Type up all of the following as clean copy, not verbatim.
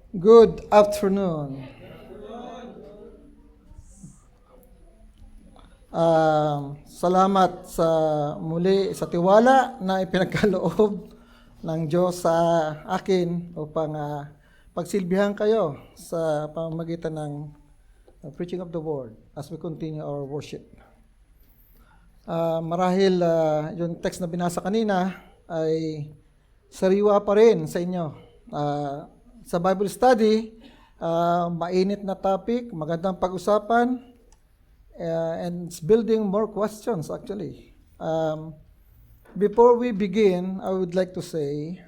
Good afternoon. Salamat sa muli sa tiwala na ipinagkaloob ng Diyos sa akin upang pagsilbihan kayo sa pamamagitan ng preaching of the word as we continue our worship. Marahil yung text na binasa kanina ay sariwa pa rin sa inyo. Sa Bible study, mainit na topic, magandang pag-usapan, and it's building more questions actually. Before we begin, I would like to say,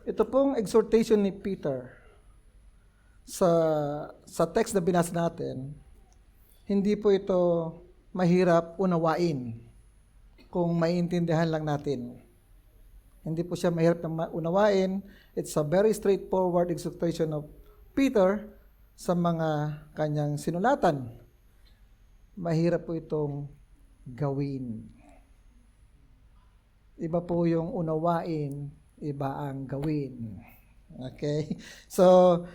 ito pong exhortation ni Peter sa text na binasa natin, hindi po ito mahirap unawain kung maiintindihan lang natin. Hindi po siya mahirap na unawain. It's a very straightforward exhortation of Peter sa mga kanyang sinulatan. Mahirap po itong gawin. Iba po yung unawain, iba ang gawin. Okay? So,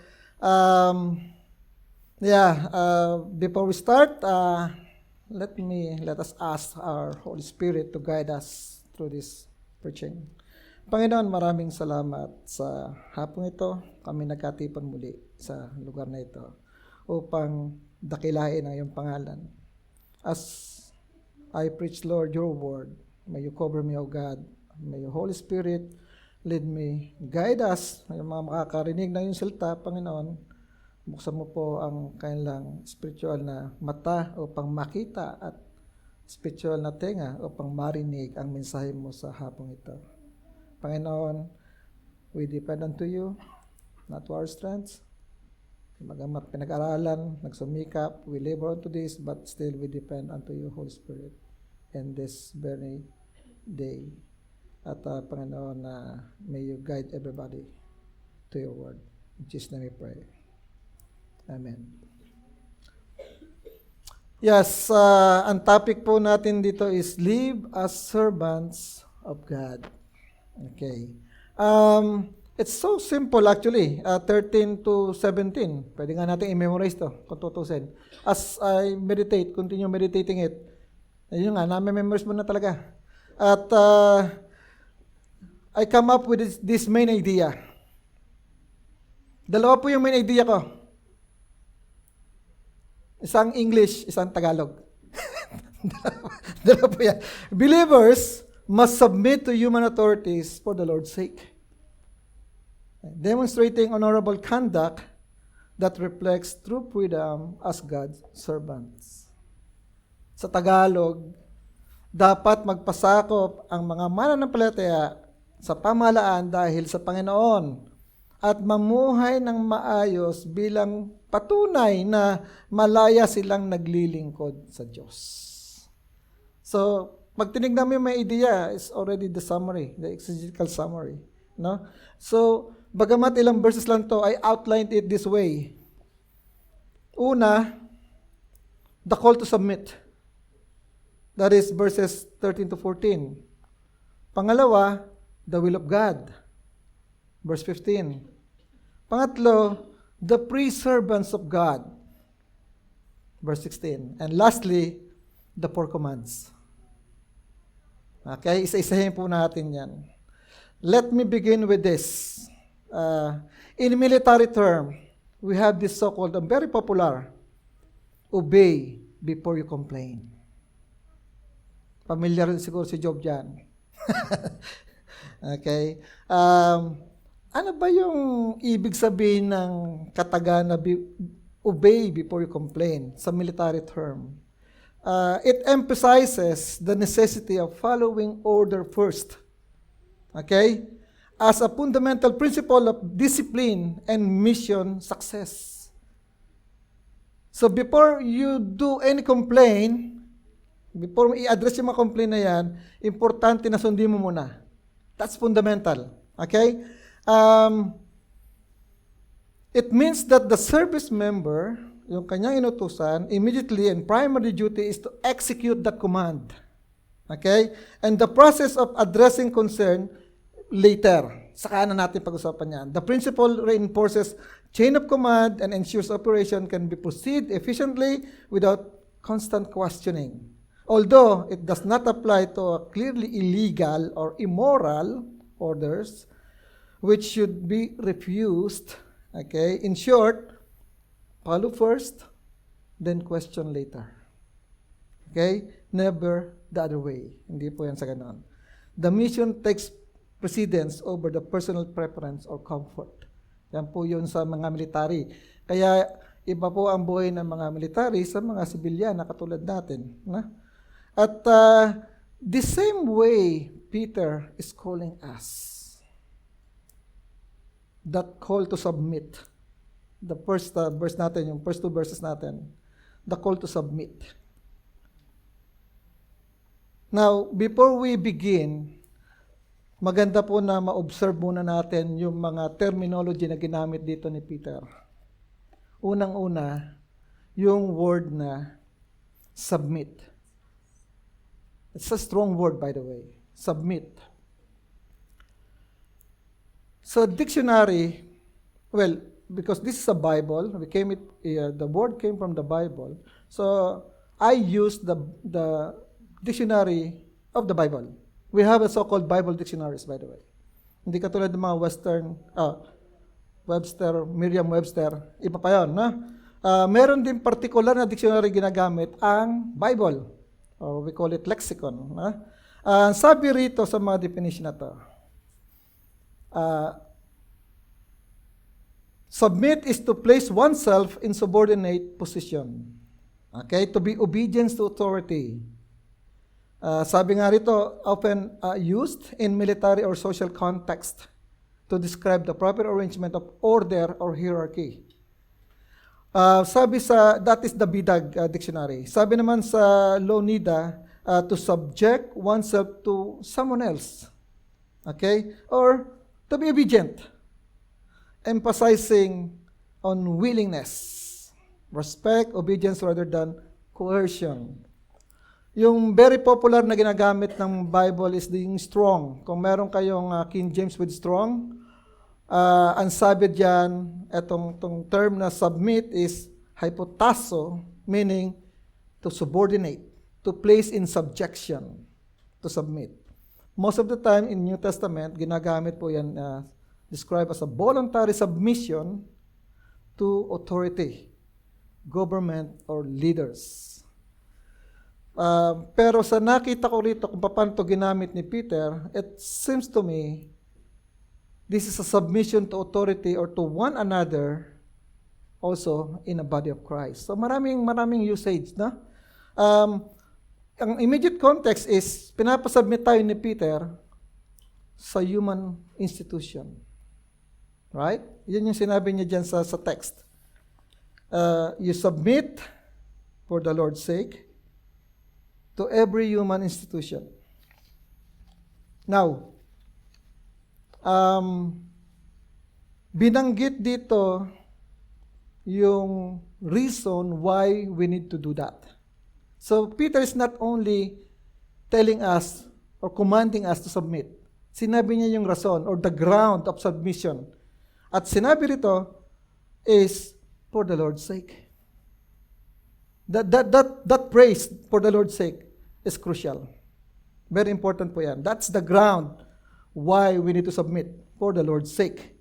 before we start, let us ask our Holy Spirit to guide us through this preaching. Panginoon, maraming salamat sa hapong ito. Kami nagkatipan muli sa lugar na ito upang dakilain ang iyong pangalan. As I preach, Lord, your word, may you cover me, O God. May your Holy Spirit lead me, guide us. Yung mga makakarinig ng iyong salita, Panginoon, buksan mo po ang kanilang spiritual na mata upang makita at spiritual na tenga upang marinig ang mensahe mo sa hapong ito. Panginoon, we depend unto you, not to our strengths. Magamat pinag-aralan, nagsumikap, we labor unto this, but still we depend unto you, Holy Spirit, in this very day. At Panginoon, may you guide everybody to your word. In Jesus' name we pray. Amen. Yes, ang topic po natin dito is live as servants of God. Okay. It's so simple actually. 13 to 17. Pwede nga natin i-memorize to kung tutusin. As I meditate, continue meditating it. Ayun nga, na-memorize mo na talaga. At I come up with this main idea. Dalawa po yung main idea ko. Isang English, isang Tagalog. Dalawa po yan. Believers must submit to human authorities for the Lord's sake, demonstrating honorable conduct that reflects true freedom as God's servants. Sa Tagalog, dapat magpasakop ang mga mananampalataya sa pamahalaan dahil sa Panginoon at mamuhay ng maayos bilang patunay na malaya silang naglilingkod sa Diyos. So, pag tinignan mo yung may idea, is already the summary, the exegetical summary. No? So, bagamat ilang verses lang to, I outlined it this way. Una, the call to submit. That is verses 13 to 14. Pangalawa, the will of God. Verse 15. Pangatlo, the pre-servants of God. Verse 16. And lastly, the four commands. Okay, isa-isahin po natin yan. Let me begin with this. In military term, we have this so-called, very popular, obey before you complain. Familiar rin siguro si Job dyan. Okay. Ano ba yung ibig sabihin ng katagan na obey before you complain sa military term? It emphasizes the necessity of following order first. Okay? As a fundamental principle of discipline and mission success. So before you do any complaint, before i-address yung mga complaint na yan, importante na sundin mo muna. That's fundamental. Okay? It means that the service member, yung kanyang inutusan, immediately and primary duty is to execute the command. Okay? And the process of addressing concern later. saka na natin pag-usapan yan. The principle reinforces chain of command and ensures operation can be proceed efficiently without constant questioning. Although it does not apply to a clearly illegal or immoral orders, which should be refused. Okay? In short, follow first, then question later. Okay? Never the other way. Hindi po yan sa ganon. The mission takes precedence over the personal preference or comfort. Yan po yun sa mga military. Kaya iba po ang buhay ng mga military sa mga sibilyan na katulad natin. Na? At the same way, Peter is calling us. That call to submit. The first verse natin, yung first two verses natin. The call to submit. Now, before we begin, maganda po na ma-observe muna natin yung mga terminology na ginamit dito ni Peter. Unang-una, yung word na submit. It's a strong word, by the way. Submit. So dictionary, well, because this is a Bible, the word came from the Bible. So I used the dictionary of the Bible. We have a so-called Bible dictionaries, by the way. Hindi katulad ng mga Western, Webster, Merriam-Webster, iba pa yun, no? Meron din particular na dictionary ginagamit ang Bible. Or we call it lexicon. No? Sabi rito sa mga definition na to, submit is to place oneself in subordinate position. Okay? To be obedient to authority. Sabi nga rito, often used in military or social context to describe the proper arrangement of order or hierarchy. That is the BDAG dictionary. Sabi naman sa Lonida, to subject oneself to someone else. Okay? Or to be obedient. Emphasizing on willingness, respect, obedience rather than coercion. Yung very popular na ginagamit ng Bible is being strong. Kung meron kayong King James with strong, ang sabi diyan, itong term na submit is hypotasso, meaning to subordinate, to place in subjection, to submit. Most of the time in New Testament, ginagamit po yan described as a voluntary submission to authority, government, or leaders. Pero sa nakita ko rito kung paano ito ginamit ni Peter, it seems to me, this is a submission to authority or to one another also in a body of Christ. So maraming usage, na? Ang immediate context is, pinapasubmit tayo ni Peter sa human institution. Right? Yan yung sinabi niya dyan sa text. You submit for the Lord's sake to every human institution. Now, binanggit dito yung reason why we need to do that. So, Peter is not only telling us or commanding us to submit. Sinabi niya yung rason or the ground of submission. At sinabi rito is for the Lord's sake. That praise for the Lord's sake is crucial. Very important po yan. That's the ground why we need to submit for the Lord's sake.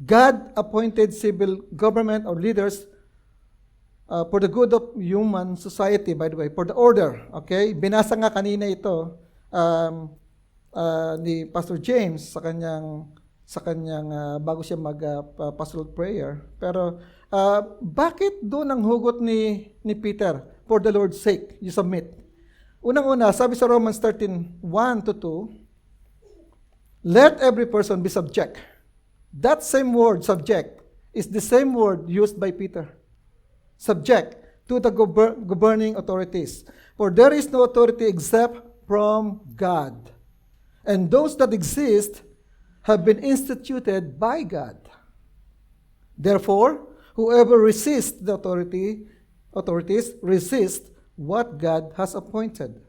God appointed civil government or leaders for the good of human society, by the way, for the order. Okay? Binasa nga kanina ito ni Pastor James sa kanyang bago siya mag-pastoral prayer. Pero bakit doon ang hugot ni Peter? For the Lord's sake, you submit. Unang-una, sabi sa Romans 13:1-2, let every person be subject. That same word, subject, is the same word used by Peter. Subject to the governing authorities. For there is no authority except from God. And those that exist have been instituted by God. Therefore, whoever resists the authorities resist what God has appointed,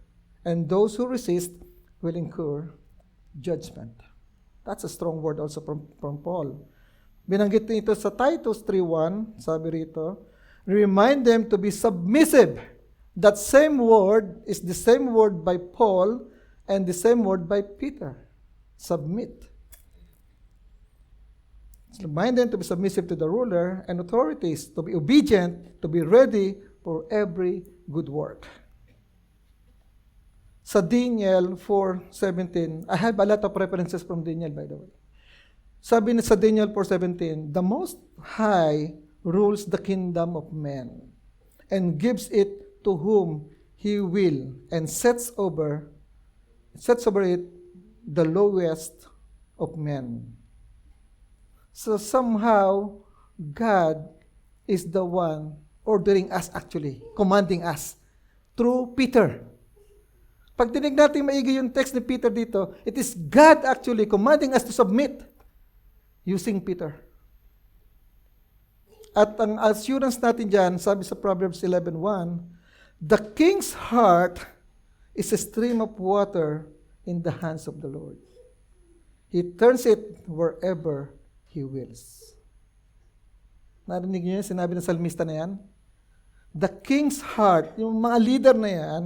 and those who resist will incur judgment. That's a strong word also from Paul. Binanggit nito sa Titus 3:1, sabi rito, remind them to be submissive. That same word is the same word by Paul and the same word by Peter. Submit. Remind them to be submissive to the ruler and authorities, to be obedient, to be ready for every good work. Sa Daniel 4:17, I have a lot of references from Daniel, by the way. Sabi sa Daniel 4:17, the Most High rules the kingdom of men and gives it to whom He will and sets over it the lowest of men. So somehow, God is the one ordering us actually, commanding us through Peter. Pag tinig natin maigi yung text ni Peter dito, it is God actually commanding us to submit using Peter. At ang assurance natin dyan, sabi sa Proverbs 11:1, the king's heart is a stream of water in the hands of the Lord. He turns it wherever He wills. Narinig niyo yung sinabi ng salmista na yan? The king's heart, yung mga leader na yan,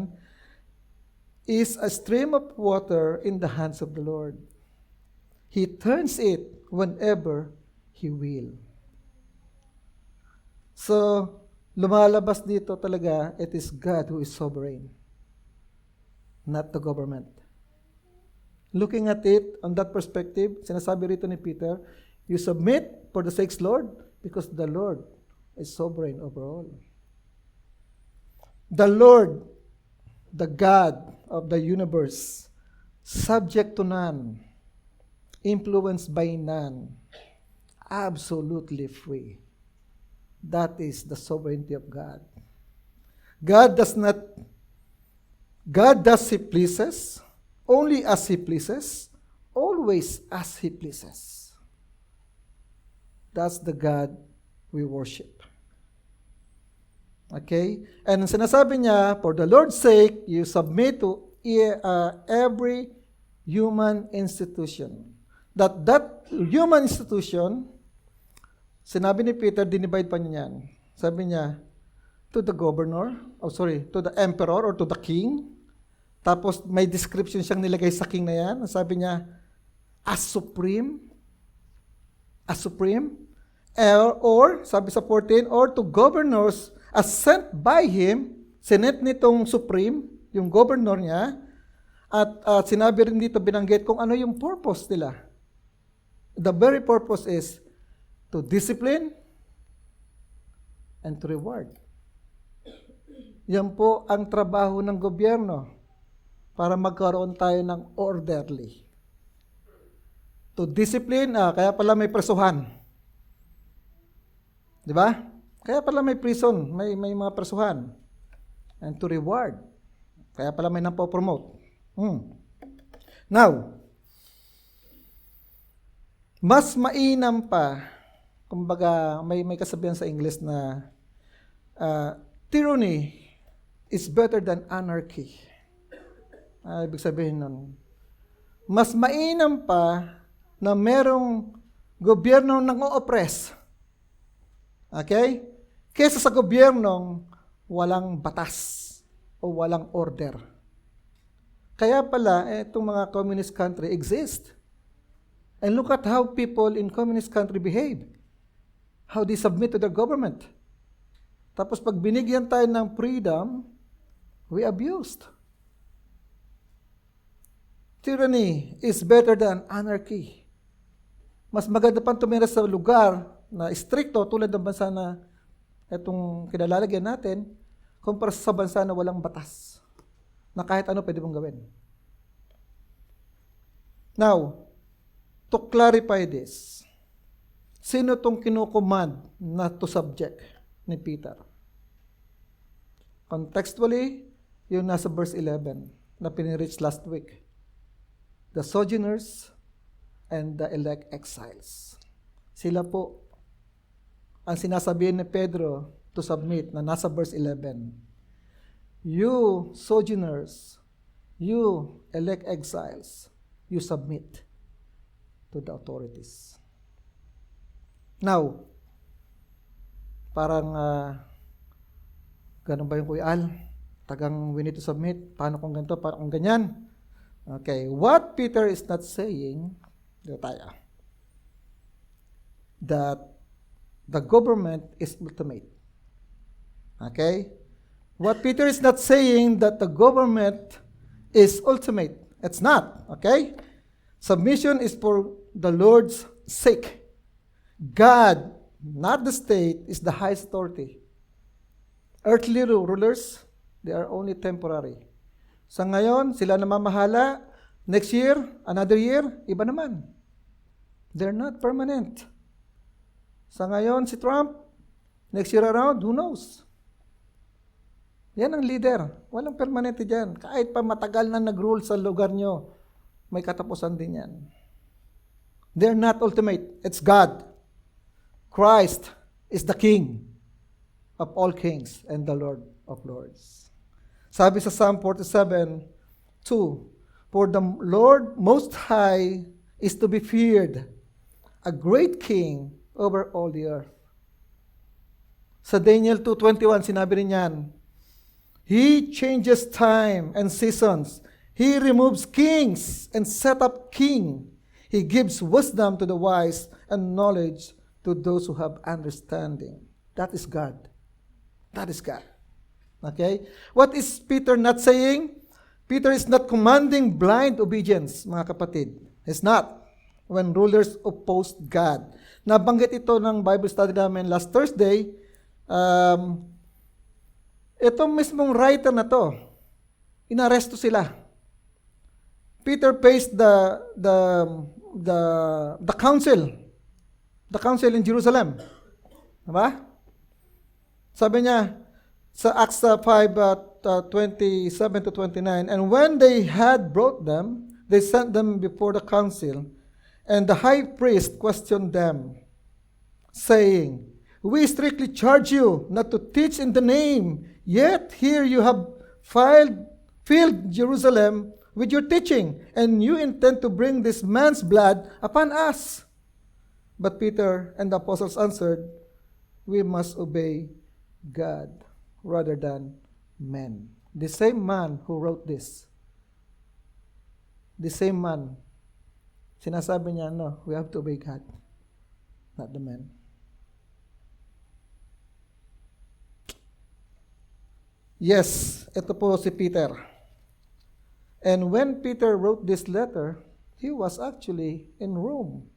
is a stream of water in the hands of the Lord. He turns it whenever He will. So, lumalabas dito talaga, it is God who is sovereign, not the government. Looking at it on that perspective, sinasabi rito ni Peter, you submit for the sake of the Lord because the Lord is sovereign over all. The Lord, the God of the universe, subject to none, influenced by none, absolutely free. That is the sovereignty of God. God does He pleases, only as He pleases, always as He pleases. That's the God we worship. Okay? And sinasabi niya, for the Lord's sake, you submit to every human institution. That human institution, sinabi ni Peter, dinivide pa niya yan. Sabi niya, to the governor, to the emperor or to the king. Tapos may description siyang nilagay sa king na yan. Sabi niya, as supreme, or sabi sa 14, or to governors as sent by him, senate nitong supreme, yung governor niya, at sinabi rin dito, binanggit kung ano yung purpose nila. The very purpose is to discipline and to reward. Yan po ang trabaho ng gobyerno para magkaroon tayo ng orderly. To discipline, kaya pala may presuhan. Di ba? Kaya pala may prison, may mga presuhan. And to reward. Kaya pala may napopromote. Now, mas mainam pa, kumbaga may kasabihan sa English na tyranny is better than anarchy. Ibig sabihin nun, mas mainam pa na merong gobyerno nang o-oppress. Okay? Kesa sa gobyernong walang batas o walang order. Kaya pala, itong mga communist country exist. And look at how people in communist country behave. How they submit to their government. Tapos pag binigyan tayo ng freedom, we abused. Tyranny is better than anarchy. Mas maganda pang tumira sa lugar na stricto tulad ng bansa na itong kinalalagyan natin, kumpara sa bansa na walang batas, na kahit ano pwede mong gawin. Now, to clarify this, sino itong kinucommand na to subject ni Peter? Contextually, yung nasa verse 11 na pinirich last week. The sojourners and the elect exiles. Sila po ang sinasabihin ni Pedro to submit na nasa verse 11. You sojourners, you elect exiles, you submit to the authorities. Now, parang ganun ba yung Kuya Al? Tagang we need to submit. Paano kung ganito? Paano kung ganyan? Okay, what Peter is not saying, dito tayo, that the government is ultimate. Okay? What Peter is not saying that the government is ultimate. It's not. Okay? Submission is for the Lord's sake. God, not the state, is the highest authority. Earthly rulers, they are only temporary. Sa ngayon, sila namamahala. Next year, another year, iba naman. They're not permanent. Sa ngayon, si Trump, next year around, who knows? Yan ang leader. Walang permanente dyan. Kahit pa matagal na nag-rule sa lugar nyo, may katapusan din yan. They're not ultimate. It's God. Christ is the King of all kings and the Lord of lords. Sabi sa Psalm 47:2, for the Lord Most High is to be feared, a great King over all the earth. Sa Daniel 2:21, sinabi rin yan, He changes time and seasons. He removes kings and set up king. He gives wisdom to the wise and knowledge to those who have understanding. That is God. That is God. Okay? What is Peter not saying? Peter is not commanding blind obedience, mga kapatid. He's not. When rulers opposed God. Nabanggit ito ng Bible study namin last Thursday. Itong mismong writer na to, inaresto sila. Peter faced the council in Jerusalem. Diba? Sabi niya sa Acts 5:27-29, and when they had brought them, they sent them before the council, and the high priest questioned them, saying, we strictly charge you not to teach in the name, yet here you have filled Jerusalem with your teaching, and you intend to bring this man's blood upon us. But Peter and the apostles answered, we must obey God rather than men. The same man who wrote this, the same man, sinasabi niya, no, we have to obey God, not the men. Yes, ito po si Peter. And when Peter wrote this letter, he was actually in Rome.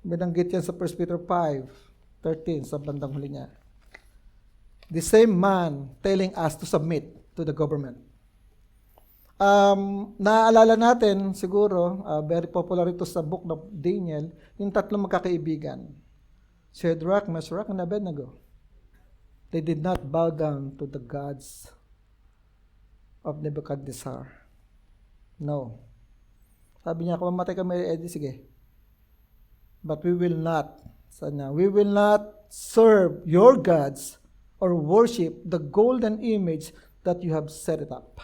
Binanggit yan sa 1 Peter 5:13 sa bandang huli niya. The same man telling us to submit to the government. Naaalala natin siguro, very popular ito sa book of Daniel, yung tatlong magkakaibigan. Shadrach, Meshach, and Abednego. They did not bow down to the gods of Nebuchadnezzar. No. Sabi niya, kung mamatay kami, sige. But we will not serve your gods or worship the golden image that you have set it up.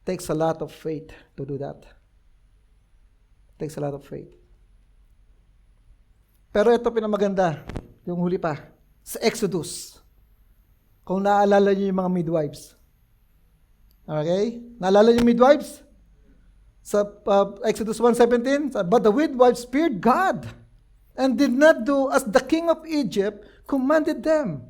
Takes a lot of faith to do that. Takes a lot of faith. Pero ito pinamaganda, yung huli pa. Sa Exodus, kung naalala niyo yung mga midwives. Okay? Naalala niyo yung midwives? Sa Exodus 1:17, but the midwives feared God and did not do as the king of Egypt commanded them,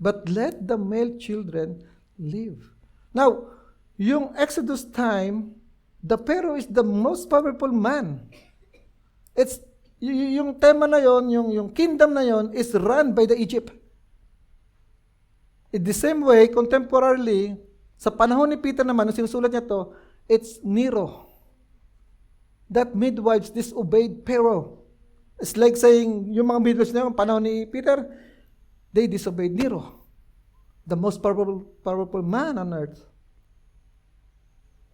but let the male children live. Now, yung Exodus time, the Pharaoh is the most powerful man. It's yung tema na yon, yung kingdom na yon is run by the Egypt. In the same way, contemporarily, sa panahon ni Peter naman, nung sinusulat niya to, it's Nero. That midwives disobeyed Pharaoh. It's like saying, yung mga midwives na yung panahon ni Peter, they disobeyed Nero, the most powerful man on earth.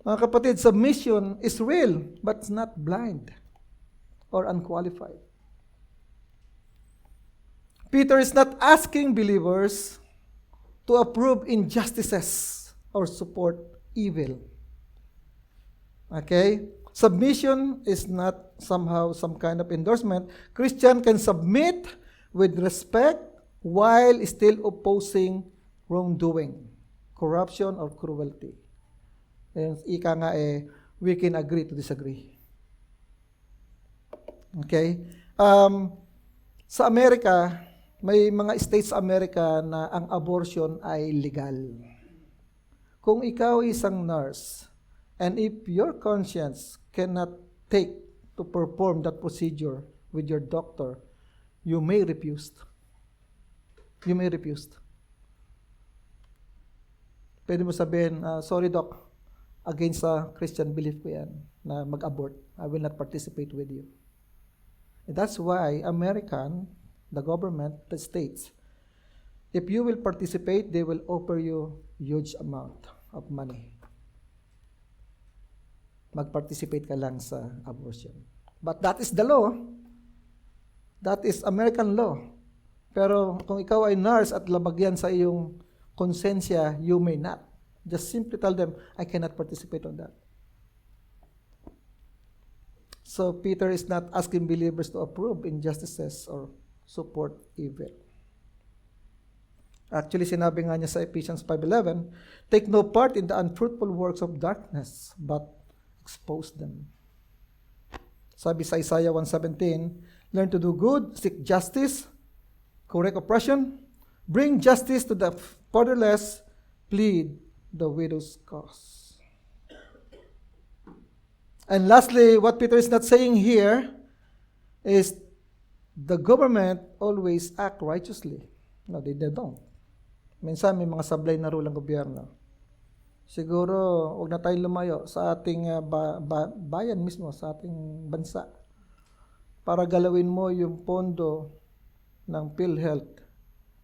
Mga kapatid, submission is real, but it's not blind or unqualified. Peter is not asking believers to approve injustices or support evil. Okay? submission is not somehow some kind of endorsement. Christian can submit with respect while still opposing wrongdoing, corruption, or cruelty. And ika nga we can agree to disagree. Okay? Sa Amerika, may mga states sa Amerika na ang abortion ay legal. Kung ikaw isang nurse, and if your conscience cannot take to perform that procedure with your doctor, you may refuse. You may refuse. Pwede mo sabihin, sorry doc, against sa Christian belief ko yan, na mag-abort. I will not participate with you. And that's why the government, the states, if you will participate, they will offer you huge amount of money. Mag-participate ka lang sa abortion. But that is the law. That is American law. Pero kung ikaw ay nurse at labagyan sa iyong konsensya, you may not. Just simply tell them, I cannot participate on that. So Peter is not asking believers to approve injustices or support evil. Actually, sinabi nga niya sa Ephesians 5:11, take no part in the unfruitful works of darkness, but expose them. Sabi sa Isaiah 1:17, learn to do good, seek justice, correct oppression, bring justice to the fatherless, plead the widow's cause. And lastly, what Peter is not saying here is the government always act righteously. No, they don't. Minsan may mga sablay na rule ng gobyerno. Siguro, huwag na tayong lumayo sa ating bayan mismo, sa ating bansa, para galawin mo yung pondo ng PhilHealth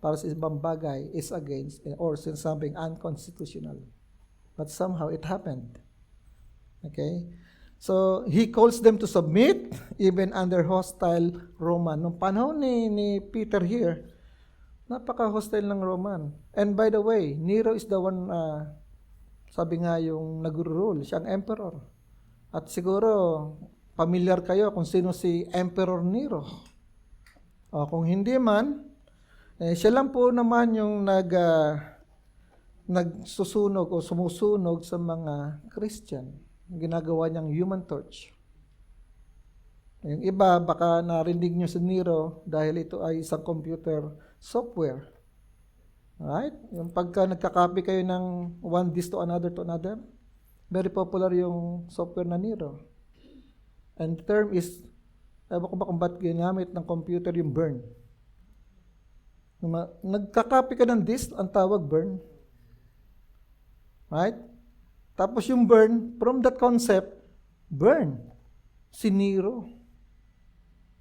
para sa ibang bagay is against or something unconstitutional. But somehow it happened. Okay? So, he calls them to submit even under hostile Roman. Nung panahon ni Peter here, napaka-hostile ng Roman. And by the way, Nero is the one, sabi nga yung nag-rule, siyang emperor. At siguro, familiar kayo kung sino si Emperor Nero. O, kung hindi man, siya lang po naman yung nagsusunog o sumusunog sa mga Christian. Ginagawa niyang Human Torch. Yung iba, baka narinig niyo si Nero dahil ito ay isang computer software. Right? Yung pagka nagka-copy kayo ng one disk to another, very popular yung software na Nero. And the term is, ewan ko ba kung ba't ginamit ng computer yung burn. Nagka-copy ka ng disk, ang tawag burn. Right? Tapos yung burn, from that concept, burn. Si Nero.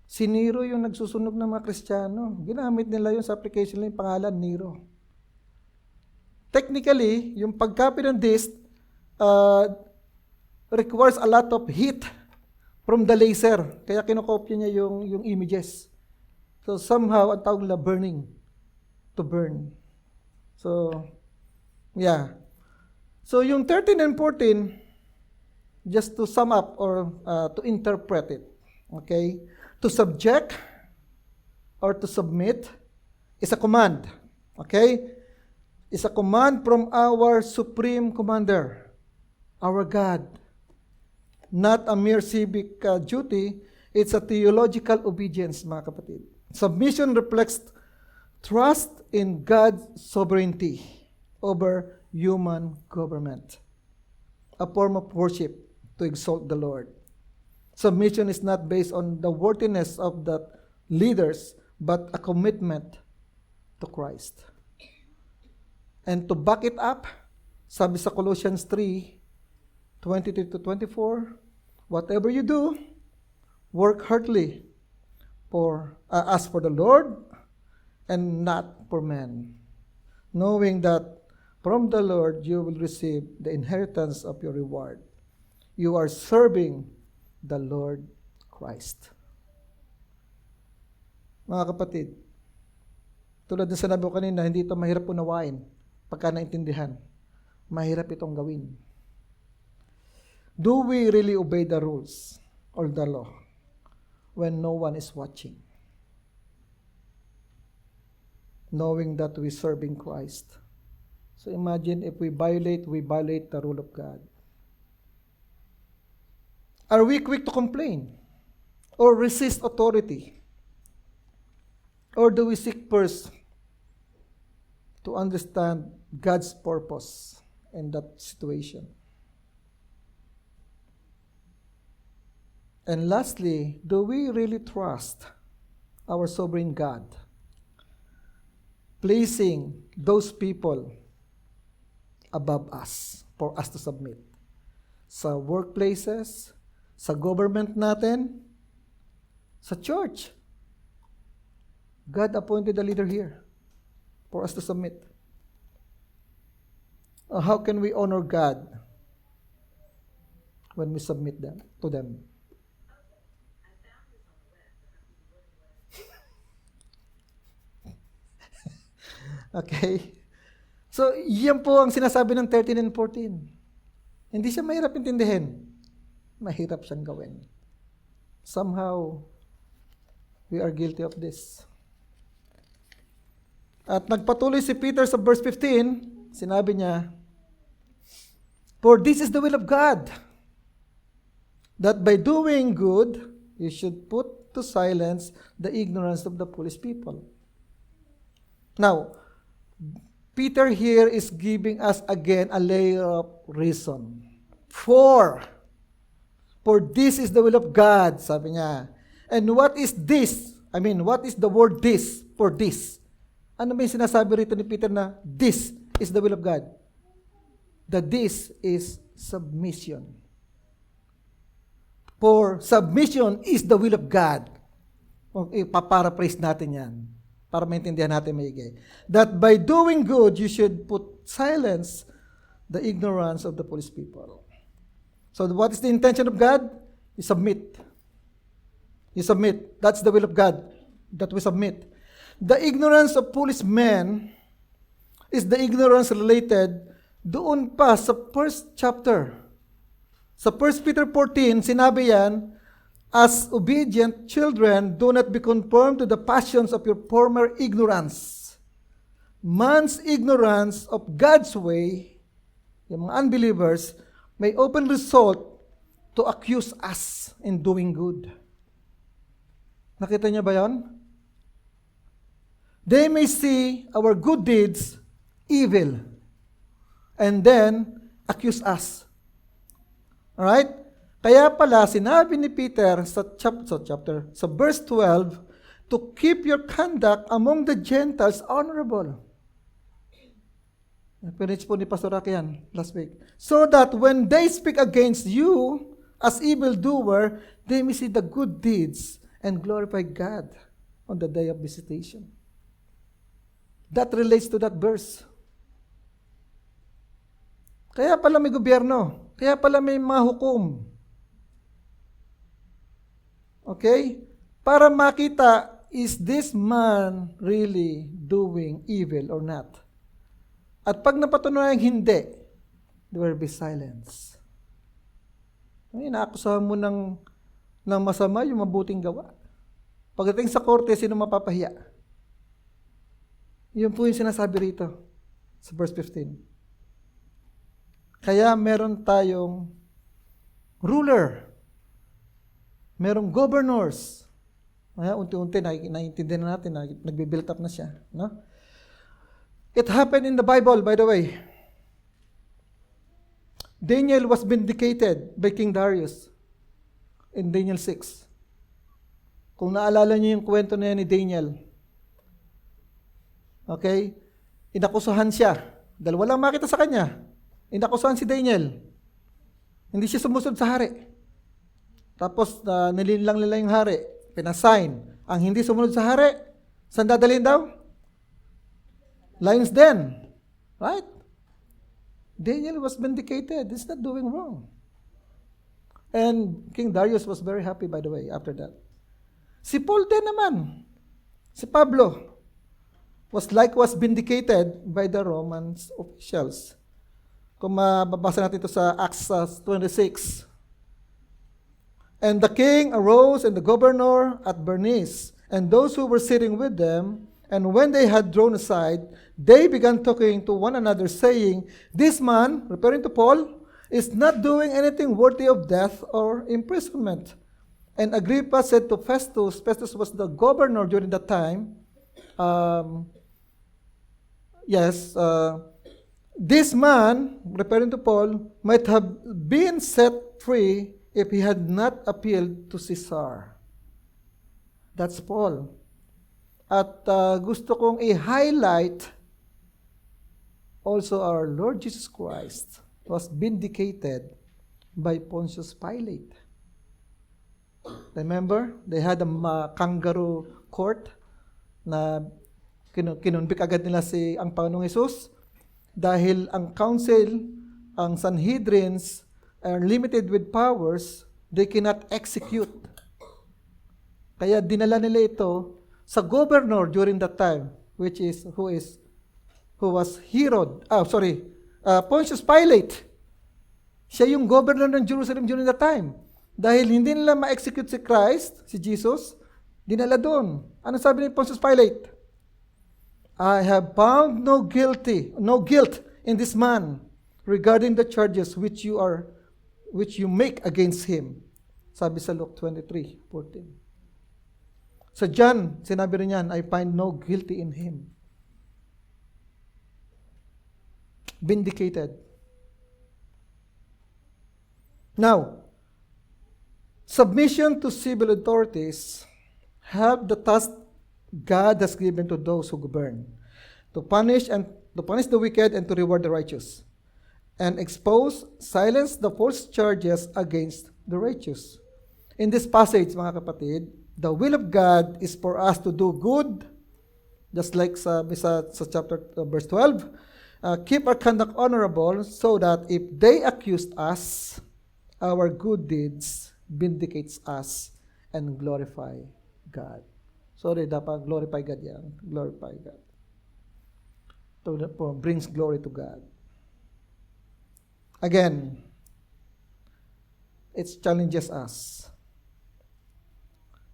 Si Nero yung nagsusunog ng mga Kristiyano. Ginamit nila yung sa application nila yung pangalan, Nero. Technically, yung pag-copy ng disk requires a lot of heat from the laser. Kaya kinokopya niya yung images. So somehow, ang tawag nila burning. To burn. So, yeah. So yung 13 and 14, just to sum up or to interpret it, okay? To subject or to submit is a command, okay? It's a command from our supreme commander, our God. Not a mere civic duty, it's a theological obedience, mga kapatid. Submission reflects trust in God's sovereignty over human government, a form of worship to exalt the Lord. Submission is not based on the worthiness of the leaders, but a commitment to Christ. And to back it up, sabi sa Colossians 3:23-24, whatever you do, work heartily as for the Lord and not for men, knowing that from the Lord you will receive the inheritance of your reward. You are serving the Lord Christ. Mga kapatid, tulad ng sinabi ko kanina, hindi ito mahirap unawain pagka naintindihan. Mahirap itong gawin. Do we really obey the rules or the law when no one is watching? Knowing that we're serving Christ. So imagine if we violate the rule of God. Are we quick to complain or resist authority? Or do we seek first to understand God's purpose in that situation? And lastly, do we really trust our sovereign God, placing those people above us for us to submit? Sa workplaces, sa government natin, sa church. God appointed a leader here for us to submit. How can we honor God when we submit to them? Okay? So, yan po ang sinasabi ng 13 and 14. Hindi siya mahirap intindihin. Mahirap siyang gawin. Somehow, we are guilty of this. At nagpatuloy si Peter sa verse 15, sinabi niya, "For this is the will of God, that by doing good, you should put to silence the ignorance of the foolish people." Now, Peter here is giving us again a layer of reason. For this is the will of God, sabi niya. And what is this? What is the word this? For this. Ano ba yung sinasabi rito ni Peter na this is the will of God? That this is submission. For submission is the will of God. Ipaparaphrase natin yan para maintindihan natin maigi. That by doing good, you should put silence the ignorance of the foolish people. So what is the intention of God? You submit. You submit. That's the will of God, that we submit. The ignorance of foolish men is the ignorance related doon pa sa first chapter. Sa 1 Peter 14, sinabi yan, "As obedient children, do not be conformed to the passions of your former ignorance." Man's ignorance of God's way, yung mga unbelievers, may open result to accuse us in doing good. Nakita niya ba yan? They may see our good deeds evil and then accuse us. Alright? Kaya pala, sinabi ni Peter sa verse 12, to keep your conduct among the Gentiles honorable. Pinitch po ni Pastor Rocky yan last week. So that when they speak against you as evildoer, they may see the good deeds and glorify God on the day of visitation. That relates to that verse. Kaya pala may gobyerno. Kaya pala may mga hukom. Okay? Para makita, is this man really doing evil or not? At pag napatunayan hindi, there will be silence. Inaakusahan mo ng masama yung mabuting gawa. Pagdating sa korte, sino mapapahiya? Yun po yung sinasabi rito sa verse 15. Kaya meron tayong ruler. Merong governors. Unti-unti, naiintindihan natin na nagbe-build up na siya. No? It happened in the Bible, by the way. Daniel was vindicated by King Darius in Daniel 6. Kung naalala niyo yung kwento na yan ni Daniel. Okay? Inakusahan siya. Dahil walang makita sa kanya. Inakusahan si Daniel. Hindi siya sumusunod sa hari. Tapos, nilinlang nila yung hari. Pinasign. Ang hindi sumunod sa hari, saan dadalhin daw? Lion's den. Right? Daniel was vindicated. He's not doing wrong. And King Darius was very happy, by the way, after that. Si Paul din naman. Si Pablo was likewise vindicated by the Roman officials. Kung mababasa natin ito sa Acts 26, And the king arose and the governor at Bernice, and those who were sitting with them. And when they had drawn aside, they began talking to one another, saying, This man, referring to Paul, is not doing anything worthy of death or imprisonment. And Agrippa said to Festus, Festus was the governor during that time, this man, referring to Paul, might have been set free if he had not appealed to Caesar. That's Paul. At gusto kong i-highlight also our Lord Jesus Christ was vindicated by Pontius Pilate. Remember, they had a kangaroo court na kinunbik agad nila ang Panginoong Jesus dahil ang council, ang Sanhedrins are limited with powers, they cannot execute. Kaya dinala nila ito sa governor during that time, who was Pontius Pilate. Siya yung governor ng Jerusalem during that time. Dahil hindi nila ma-execute si Christ, si Jesus, dinala doon. Ano sabi ni Pontius Pilate? I have found no guilt in this man regarding the charges which you make against him. Sabi sa Luke 23:14. Sa John, sinabi rin yan, I find no guilty in him. Vindicated. Now, submission to civil authorities have the task God has given to those who govern, to punish the wicked and to reward the righteous, and silence the false charges against the righteous. In this passage, mga kapatid, the will of God is for us to do good, just like sa chapter verse 12, keep our conduct honorable so that if they accused us, our good deeds vindicates us and glorify God. Sorry, dapat glorify God yan. Glorify God. Brings glory to God. Again, it challenges us.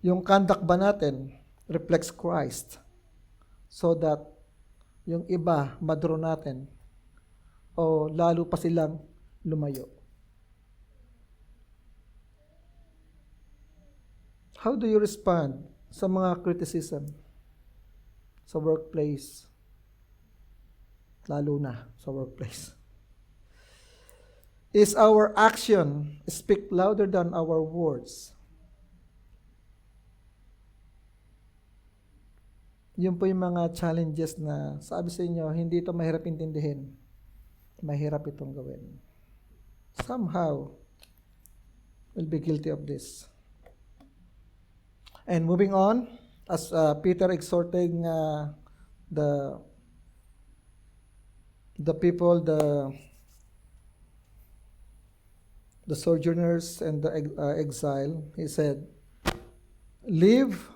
Yung conduct ba natin reflects Christ so that yung iba maduro natin o lalo pa silang lumayo. How do you respond sa mga criticism sa workplace? Lalo na sa workplace. Is our action speak louder than our words? Yun po yung mga challenges na sabi sa inyo, hindi ito mahirap intindihin. Mahirap itong gawin. Somehow, we'll be guilty of this. And moving on, as Peter exhorting the people, the sojourners and the exile, he said, live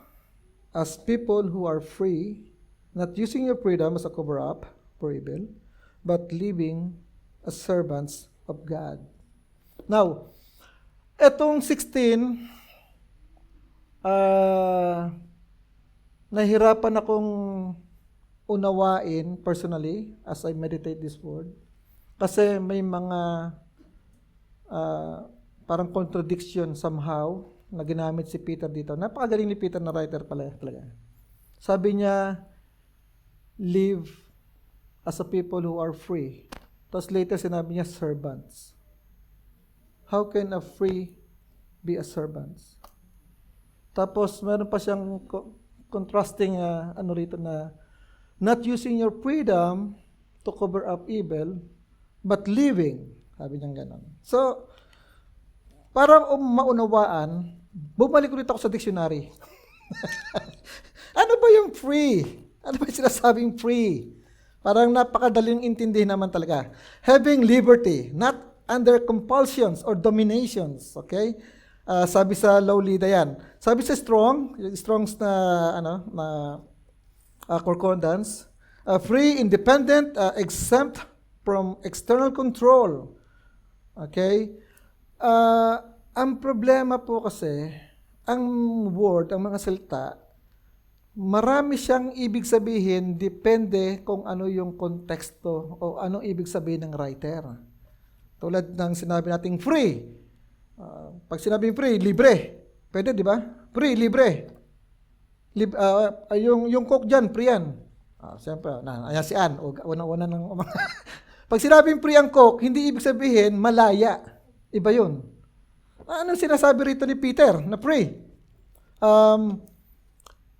as people who are free, not using your freedom as a cover-up for evil, but living as servants of God. Now, etong 16, nahirapan akong unawain personally as I meditate this word. Kasi may mga parang contradiction somehow na ginamit si Peter dito. Napakagaling ni Peter na writer pala talaga. Sabi niya, live as a people who are free. Tapos later sinabi niya, servants. How can a free be a servant? Tapos meron pa siyang contrasting rito na not using your freedom to cover up evil, but living. Sabi niya gano'n. So, para maunawaan, bumalik ulit ako sa dictionary. Ano ba yung free? Ano ba yung sinasabing free? Parang napakadaling intindihin naman talaga. Having liberty, not under compulsions or dominations. Okay? Sabi sa Lowlida yan. Sabi sa Strong's concordance, free, independent, exempt from external control. Okay? Ang problema po kasi, ang word, ang mga salita, marami siyang ibig sabihin, depende kung ano yung konteksto o anong ibig sabihin ng writer. Tulad ng sinabi nating free. Pag sinabing free, libre. Pwede, di ba? Free, libre. Yung coke dyan, free yan. Siyempre, ayan si Ann. Una ng Pag sinabing free ang coke, hindi ibig sabihin malaya. Iba yun. Ano sinasabi rito ni Peter na free?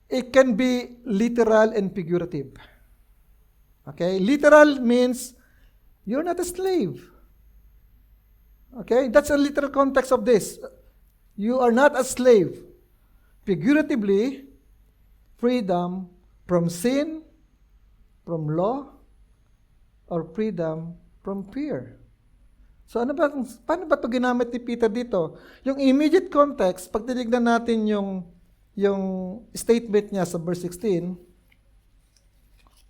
It can be literal and figurative. Okay? Literal means you're not a slave. Okay? That's a literal context of this. You are not a slave. Figuratively, freedom from sin, from law, or freedom from fear. So paano ba ito ginamit ni Peter dito? Yung immediate context, pag tinignan natin yung statement niya sa verse 16,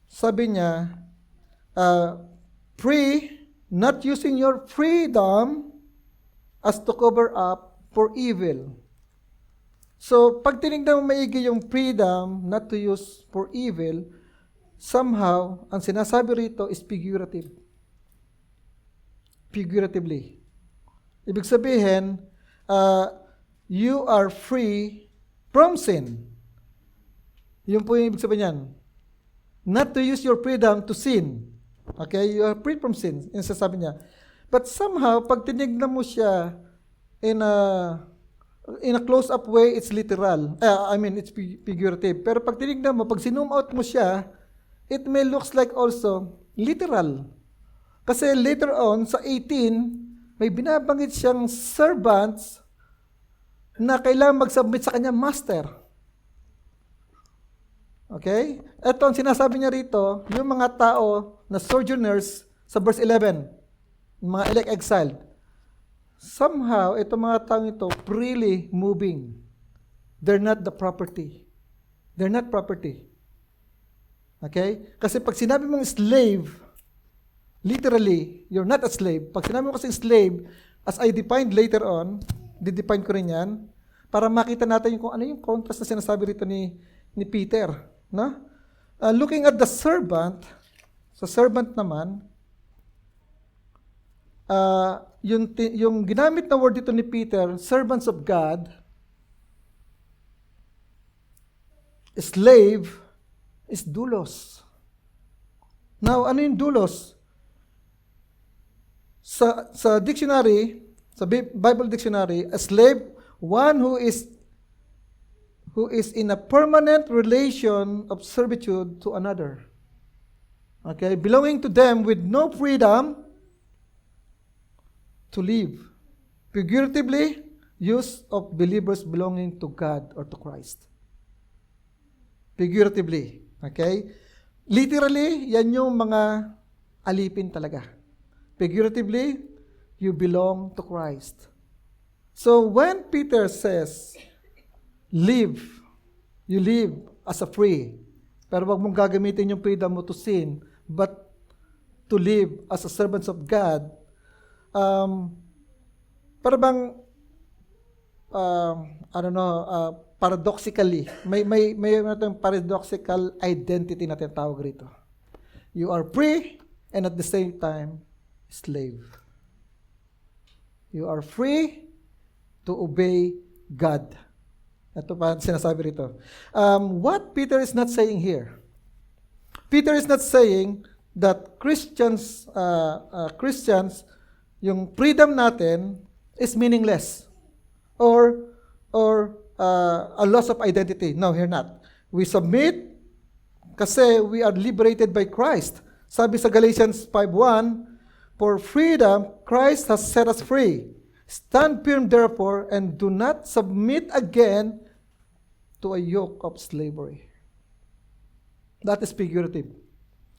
sabi niya, free, not using your freedom as to cover up for evil. So, pag tinignan mo maigi yung freedom not to use for evil, somehow, ang sinasabi rito is figurative. Figuratively. Ibig sabihin, you are free from sin. Yun po yung ibig sabihin yan. Not to use your freedom to sin. Okay? You are free from sin. Yung sasabi niya. But somehow, pag tinignan mo siya in a close-up way, it's literal. It's figurative. Pero pag tinignan mo, pag sinum out mo siya, it may looks like also literal. Kasi later on, sa 18, may binabanggit siyang servants na kailangan mag-submit sa kanyang master. Okay? Ito ang sinasabi niya rito, yung mga tao na sojourners sa verse 11, mga elect exiled. Somehow, itong mga tao ito, freely moving. They're not the property. They're not property. Okay? Kasi pag sinabi mong slave, literally, you're not a slave. Pag sinabi mo kasi slave, as I defined later on, didefine ko rin yan, para makita natin kung ano yung contrast na sinasabi rito ni Peter. No? Looking at the servant, sa servant naman, yung ginamit na word dito ni Peter, servants of God, slave is doulos. Now, ano yung doulos? Sa dictionary, sa Bible dictionary, a slave, one who is in a permanent relation of servitude to another. Okay, belonging to them with no freedom to live. Figuratively, use of believers belonging to God or to Christ. Figuratively. Okay? Literally, yan yung mga alipin talaga. Figuratively, you belong to Christ. So when Peter says, live, you live as a free. Pero wag mong gagamitin yung freedom mo to sin, but to live as a servants of God. Para bang, paradoxically, may paradoxical identity na tinatawag rito. You are free and at the same time, slave. You are free to obey God. Ito pa sinasabi rito. What Peter is not saying here, Peter is not saying that Christians, yung freedom natin is meaningless or a loss of identity. No, here not. We submit kasi we are liberated by Christ. Sabi sa Galatians 5:1, for freedom, Christ has set us free. Stand firm, therefore, and do not submit again to a yoke of slavery. That is figurative.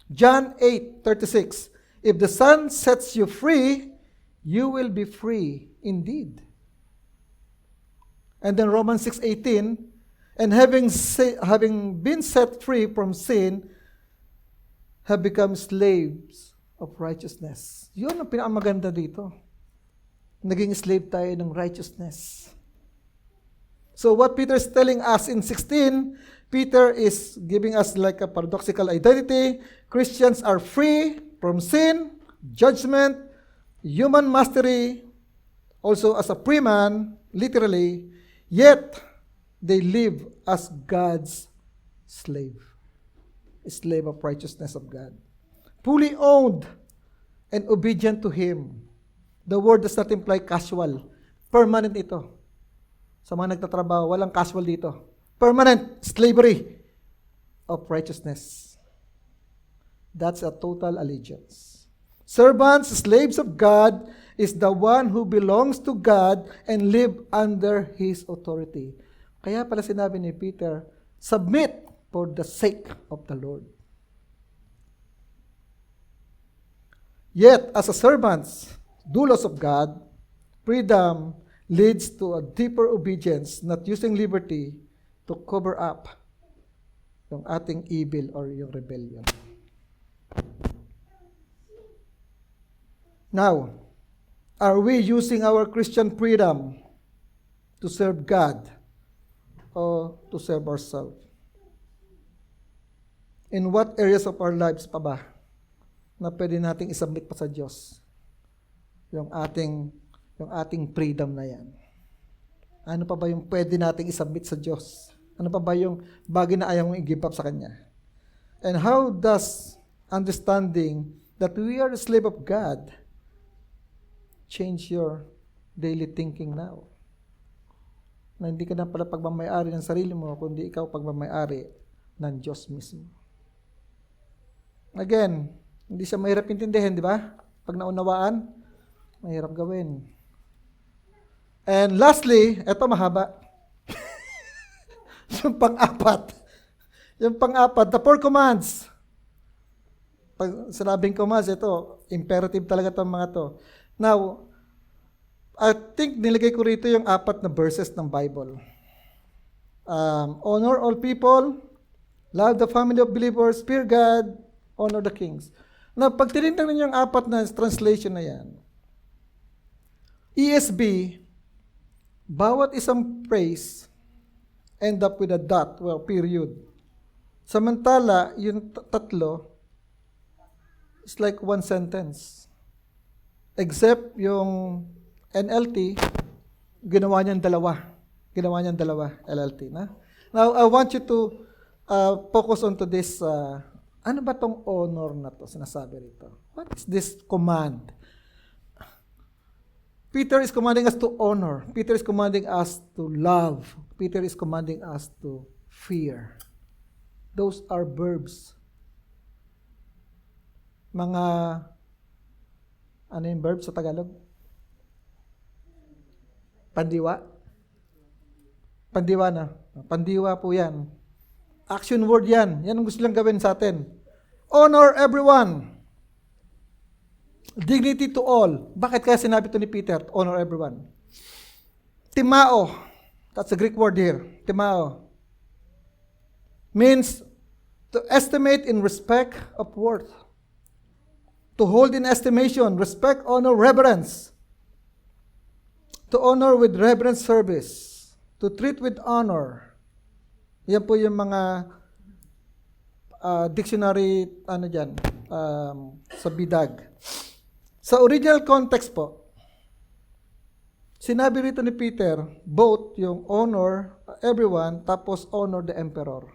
John 8:36, if the Son sets you free, you will be free indeed. And then Romans 6:18, and having been set free from sin, have become slaves of righteousness. Yun ang pinakamaganda dito. naging slave tayo ng righteousness. So what Peter is telling us in 16, Peter is giving us like a paradoxical identity. Christians are free from sin, judgment, human mastery, also as a free man, literally, yet they live as God's slave. A slave of righteousness of God. Fully owned and obedient to Him. The word does not imply casual. Permanent ito. Sa mga nagtatrabaho, walang casual dito. Permanent slavery of righteousness. That's a total allegiance. Servants, slaves of God, is the one who belongs to God and live under His authority. Kaya pala sinabi ni Peter, submit for the sake of the Lord. Yet, as a servants, doulos of God, freedom leads to a deeper obedience, not using liberty to cover up yung ating evil or yung rebellion. Now, are we using our Christian freedom to serve God or to serve ourselves? In what areas of our lives pa ba na pwede nating isubmit pa sa Diyos yung ating freedom na yan? Ano pa ba yung pwede nating isubmit sa Diyos? Ano pa ba yung bagay na ayaw mong i-give up sa Kanya? And how does understanding that we are a slave of God change your daily thinking now? Na hindi ka na pala pagmamayari ng sarili mo, kundi ikaw pagmamayari ng Diyos mismo. Again, hindi siya mahirap intindihin, di ba? Pag naunawaan, mahirap gawin. And lastly, eto mahaba. Yung pang-apat. Yung pang-apat, the 4 commands. Pag sinabing commands, ito, imperative talaga itong mga to. Now, I think nilagay ko rito yung 4 na verses ng Bible. Honor all people, love the family of believers, fear God, honor the kings. Now, pag tinignan ninyo yung 4 na translation na yan, ESV, bawat isang phrase end up with a dot, well, period. Samantala, yung tatlo, it's like one sentence. Except yung NLT, ginawa niyang dalawa. Ginawa niyang dalawa, LLT. Na? Now, I want you to focus on to this, ano ba tong honor na to, sinasabi rito? What is this command? Peter is commanding us to honor. Peter is commanding us to love. Peter is commanding us to fear. Those are verbs. Mga, ano yung verb sa Tagalog? Pandiwa? Pandiwa na. Pandiwa po yan. Action word yan. Yan ang gusto lang gawin sa atin. Honor everyone. Dignity to all. Bakit kaya sinabi ito ni Peter? Honor everyone. Timao. That's a Greek word here. Timao. Means to estimate in respect of worth. To hold in estimation, respect, honor, reverence. To honor with reverent service. To treat with honor. Yan po yung mga dictionary sa bidag. Sa original context po, sinabi rito ni Peter, both yung honor everyone, tapos honor the emperor.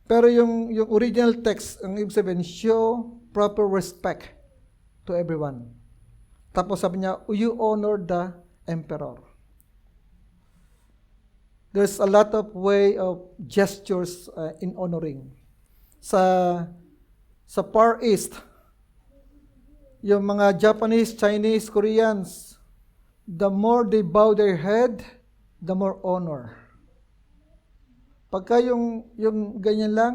Pero yung original text, ang ibig sabihin, show proper respect to everyone. Tapos sabi niya, you honor the emperor. There's a lot of way of gestures in honoring. Sa Far East, yung mga Japanese, Chinese, Koreans, the more they bow their head, the more honor. Pagka yung ganyan lang,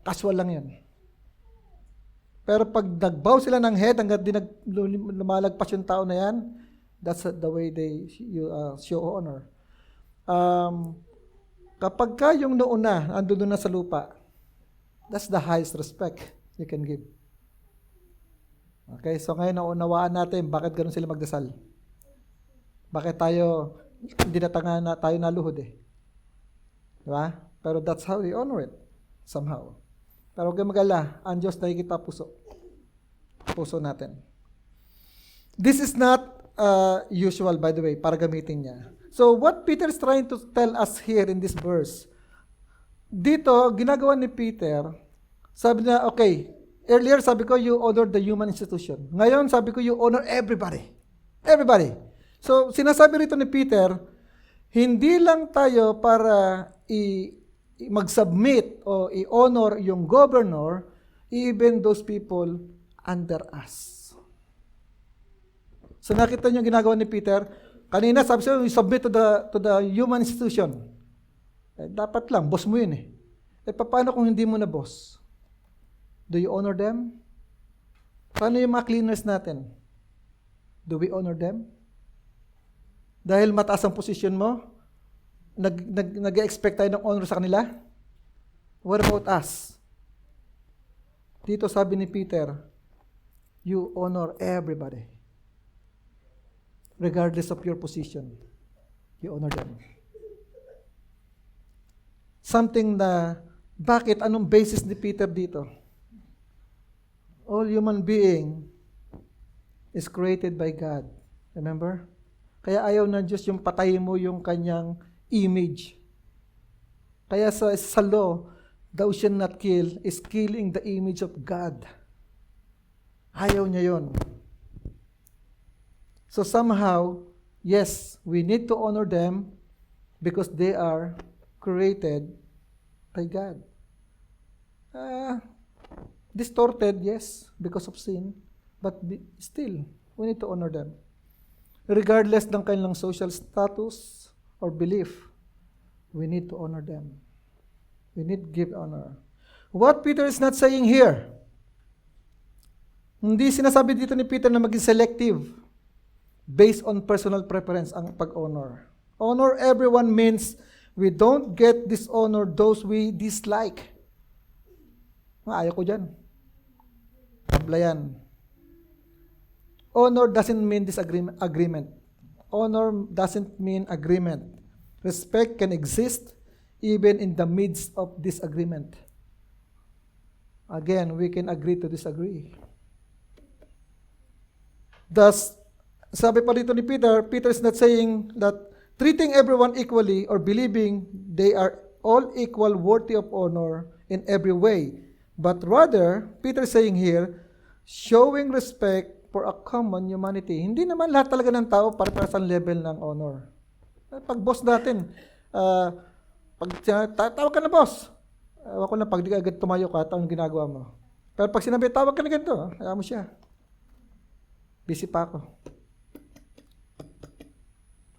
casual lang yun. Pero pag nagbow sila ng head, hanggang di lumalagpas yung tao na yan, that's the way they show honor. Kapag ka yung noon na, andun na sa lupa, that's the highest respect you can give. Okay, so ngayon naunawaan natin bakit ganun sila magdasal. Bakit tayo, hindi na tayo naluhod eh. Diba? Pero that's how we honor it, somehow. Pero huwag kayong mag-alala, ang Diyos nakikita puso natin. This is not usual, by the way, para gamitin niya. So what Peter is trying to tell us here in this verse, dito, ginagawa ni Peter, sabi niya, okay, earlier sabi ko, you honor the human institution. Ngayon, sabi ko, you honor everybody. Everybody. So, sinasabi rito ni Peter, hindi lang tayo para mag-submit o i-honor yung governor, even those people under us. So, nakita niyo yung ginagawa ni Peter. Kanina, sabi siya, you submit to the human institution. Dapat lang, boss mo yun eh. Paano kung hindi mo na boss? Do you honor them? Paano yung mga cleaners natin? Do we honor them? Dahil mataas ang posisyon mo, nag-expect tayo ng honor sa kanila? What about us? Dito sabi ni Peter, you honor everybody. Regardless of your position, you honor them. Something na, bakit? Anong basis ni Peter dito? All human being is created by God. Remember? Kaya ayaw ng Diyos yung patayin mo yung kanyang image. Kaya sa law, thou shalt not kill is killing the image of God. Ayaw niya yon. So somehow, yes, we need to honor them because they are created by God. Distorted, yes, because of sin, but still, we need to honor them. Regardless ng kanilang social status or belief, we need to honor them. We need to give honor. What Peter is not saying here, hindi sinasabi dito ni Peter na maging selective based on personal preference ang pag-honor. Honor everyone means we don't get dishonor those we dislike. Ayaw ko dyan. Tabla yan. Honor doesn't mean agreement. Honor doesn't mean agreement. Respect can exist even in the midst of disagreement. Again, we can agree to disagree. Thus, sabi pa dito ni Peter, Peter is not saying that treating everyone equally or believing they are all equal worthy of honor in every way. But rather, Peter is saying here, showing respect for a common humanity. Hindi naman lahat talaga ng tao para sa level ng honor. Pag boss natin, tawag ka na boss. Ako na, pag di ka agad tumayo ka, anong ginagawa mo? Pero pag sinabi, tawag ka na ganito, kaya mo siya. Busy pa ako.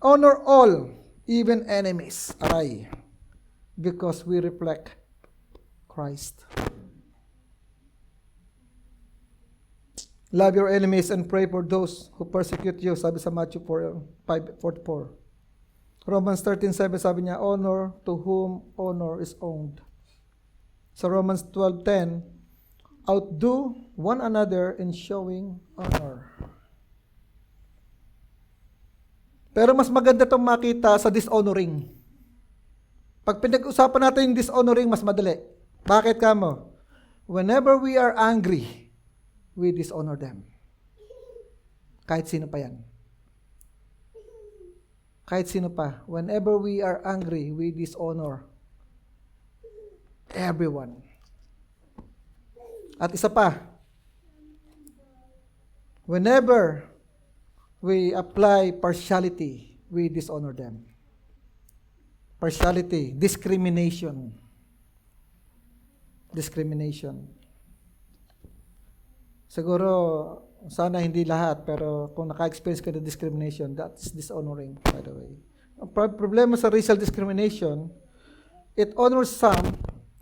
Honor all, even enemies. Aray. Because we reflect Christ. Love your enemies and pray for those who persecute you, sabi sa Matthew 5:44. Romans 13:7 sabi niya, honor to whom honor is owed. Sa Romans 12:10, outdo one another in showing honor. Pero mas maganda itong makita sa dishonoring. Pag pinag-usapan natin yung dishonoring, mas madali. Bakit kamo? Whenever we are angry, we dishonor them. Kahit sino pa yan. Kahit sino pa. Whenever we are angry, we dishonor everyone. At isa pa, whenever we apply partiality, we dishonor them. Partiality, discrimination. Discrimination. Siguro, sana hindi lahat, pero kung naka-experience ka ng discrimination, that's dishonoring, by the way. Ang problema sa racial discrimination, it honors some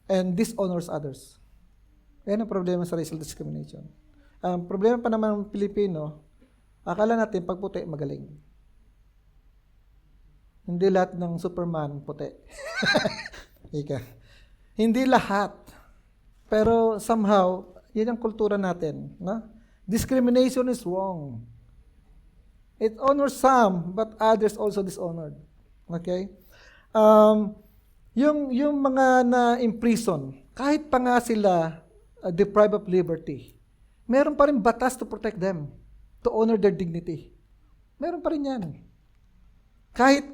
and dishonors others. Yan ang problema sa racial discrimination. Ang problema pa naman ng Pilipino, akala natin pag puti, magaling. Hindi lahat ng Superman puti. Ika. Hindi lahat. Pero somehow, yan ang kultura natin. No? Discrimination is wrong. It honors some, but others also dishonored. Okay? Yung mga na-imprison, kahit pa nga sila deprived of liberty, meron pa rin batas to protect them, to honor their dignity. Meron pa rin yan. Kahit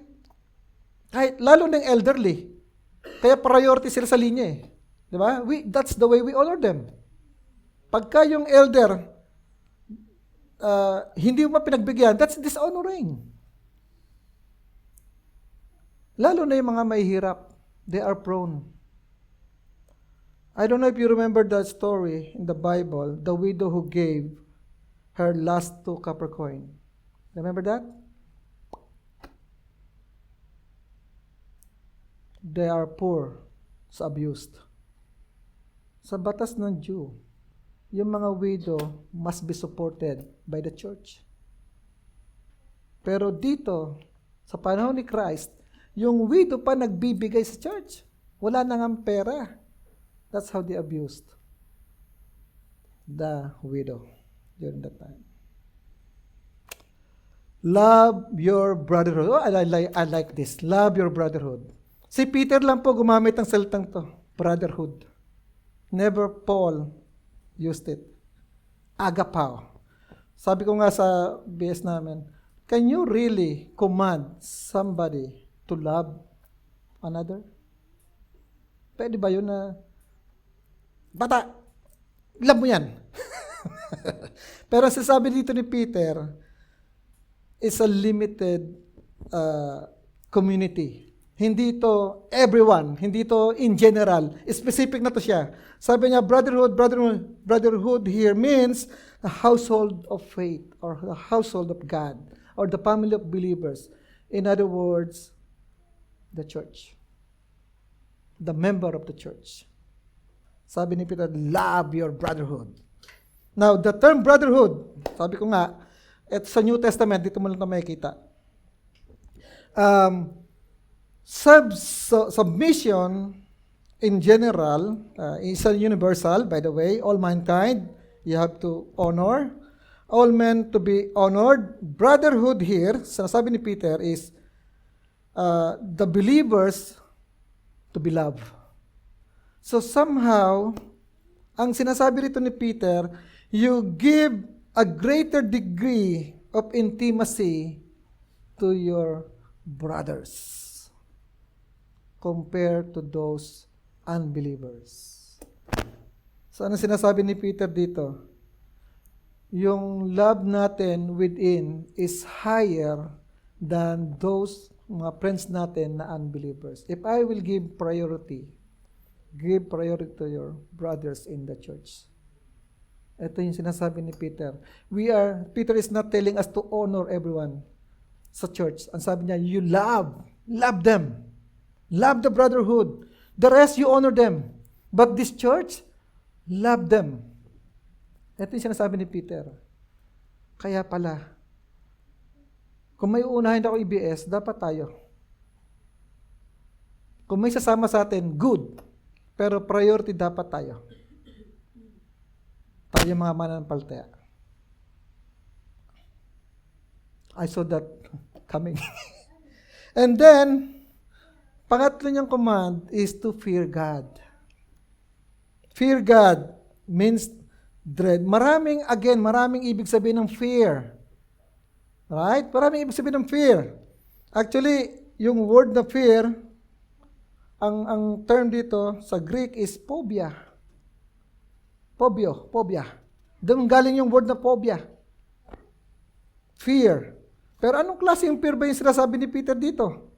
lalo ng elderly, kaya priority sila sa linya eh. Di ba? That's the way we honor them. Pagka yung elder, hindi mo pinagbigyan, that's dishonoring. Lalo na yung mga mahihirap, they are prone. I don't know if you remember that story in the Bible, the widow who gave her last 2 copper coin. Remember that? They are poor, sa abused. Sa batas ng Jew, yung mga widow must be supported by the church. Pero dito, sa panahon ni Christ, yung widow pa nagbibigay sa church. Wala nang ang pera. That's how they abused the widow during that time. Love your brotherhood. Oh, I like this. Love your brotherhood. Si Peter lang po gumamit ng salitang to, brotherhood. Never Paul used it. Agapao. Sabi ko nga sa BS namin, can you really command somebody to love another? Pwede ba yun na, bata, love mo yan. Pero sasabi dito ni Peter, it's a limited community. Hindi to everyone, hindi to in general. Specific na to siya. Sabi niya, brotherhood here means the household of faith or the household of God or the family of believers. In other words, the church. The member of the church. Sabi ni Peter, love your brotherhood. Now, the term brotherhood, sabi ko nga, sa New Testament, dito mo lang ito makikita. Submission in general is a universal, by the way. All mankind, you have to honor. All men to be honored. Brotherhood here, sabi ni Peter, is the believers to be loved. So somehow, ang sinasabi rito ni Peter, you give a greater degree of intimacy to your brothers compared to those unbelievers. So ano sinasabi ni Peter dito? Yung love natin within is higher than those mga friends natin na unbelievers. If I will give priority to your brothers in the church. Ito yung sinasabi ni Peter. Peter is not telling us to honor everyone sa church. Ang sabi niya, you love them. Love the brotherhood. The rest, you honor them. But this church, love them. Ito yung sinasabi ni Peter. Kaya pala, kung may uunahin ako EBS, dapat tayo. Kung may sasama sa atin, good. Pero priority dapat tayo. Tayo mga mananampalataya. I saw that coming. And then, pangatlo niyang command is to fear God. Fear God means dread. Maraming ibig sabihin ng fear. Right? Maraming ibig sabihin ng fear. Actually, yung word na fear, ang term dito sa Greek is phobia. Phobia. Doon galing yung word na phobia. Fear. Pero anong klaseng fear ba yung sinasabi ni Peter dito?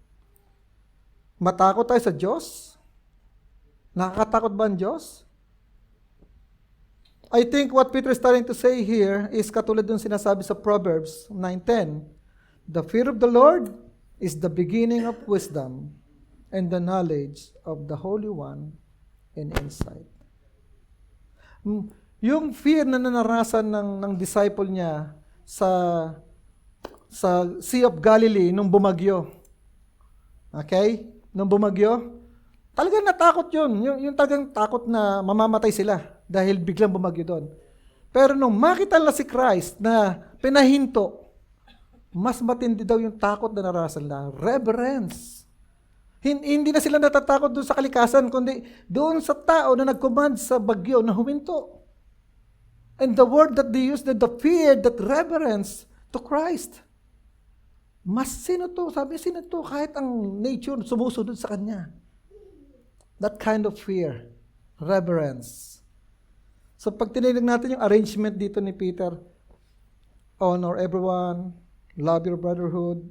Matakot tayo sa Diyos? Nakakatakot ba ang Diyos? I think what Peter is trying to say here is katulad dun sinasabi sa Proverbs 9:10. The fear of the Lord is the beginning of wisdom and the knowledge of the Holy One in insight. Yung fear na nanarasan ng disciple niya sa Sea of Galilee nung bumagyo. Okay? Nung bumagyo, talagang natakot yun. Yung talagang takot na mamamatay sila dahil biglang bumagyo doon. Pero nung makita nila si Christ na pinahinto, mas matindi daw yung takot na naranasan nila. Reverence. Hindi na sila natatakot doon sa kalikasan, kundi doon sa tao na nag-command sa bagyo na huminto. And the word that they used, the fear, that reverence to Christ. Mas sino to? Sabi, sino to? Kahit ang nature sumusunod sa kanya. That kind of fear. Reverence. So pag tininig natin yung arrangement dito ni Peter, honor everyone, love your brotherhood,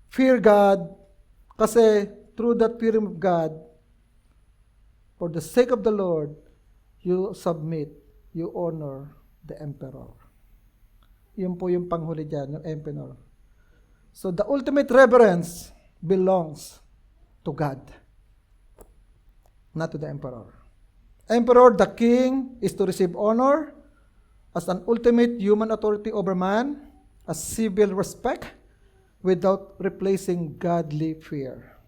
fear God, kasi through that fear of God, for the sake of the Lord, you submit, you honor the emperor. Yun po yung panghuli dyan, yung emperor. So the ultimate reverence belongs to God, not to the emperor. Emperor, the king, is to receive honor as an ultimate human authority over man, as civil respect, without replacing godly fear.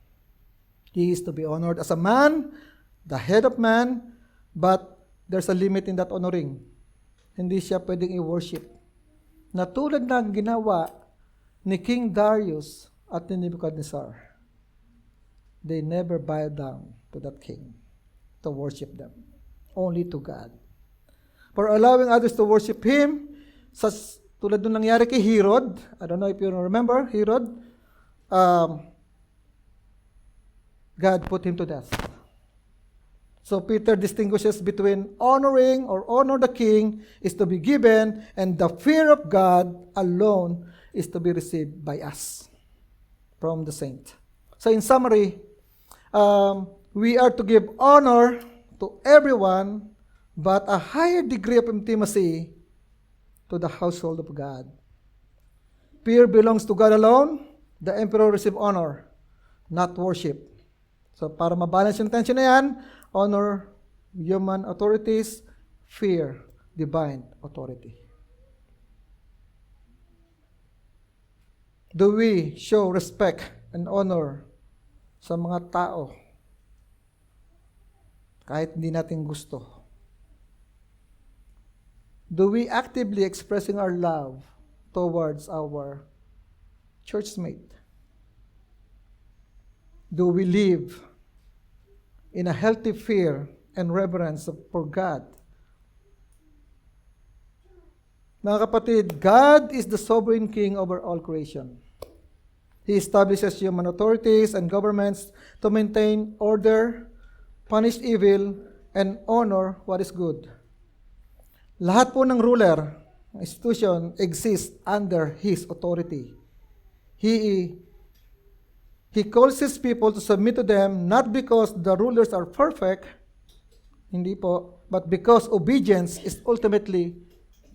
He is to be honored as a man, the head of man, but there's a limit in that honoring. Hindi siya pwedeng i-worship. Na tulad ng ginawa ni King Darius at ni Nebuchadnezzar, they never bow down to that king to worship them. Only to God. For allowing others to worship Him, tulad nung nangyari kay Herod, I don't know if you remember, Herod, God put him to death. So Peter distinguishes between honoring or honor the king is to be given, and the fear of God alone is to be received by us from the saint. So in summary, we are to give honor to everyone, but a higher degree of intimacy to the household of God. Fear belongs to God alone. The emperor receive honor, not worship. So para mabalance yung tension na yan, honor human authorities, fear divine authority. Do we show respect and honor sa mga tao kahit hindi natin gusto? Do we actively expressing our love towards our churchmate? Do we live in a healthy fear and reverence for God? Mga kapatid, God is the sovereign king over all creation. He establishes human authorities and governments to maintain order, punish evil, and honor what is good. Lahat po ng ruler, institution, exists under His authority. He calls His people to submit to them not because the rulers are perfect, hindi po, but because obedience is ultimately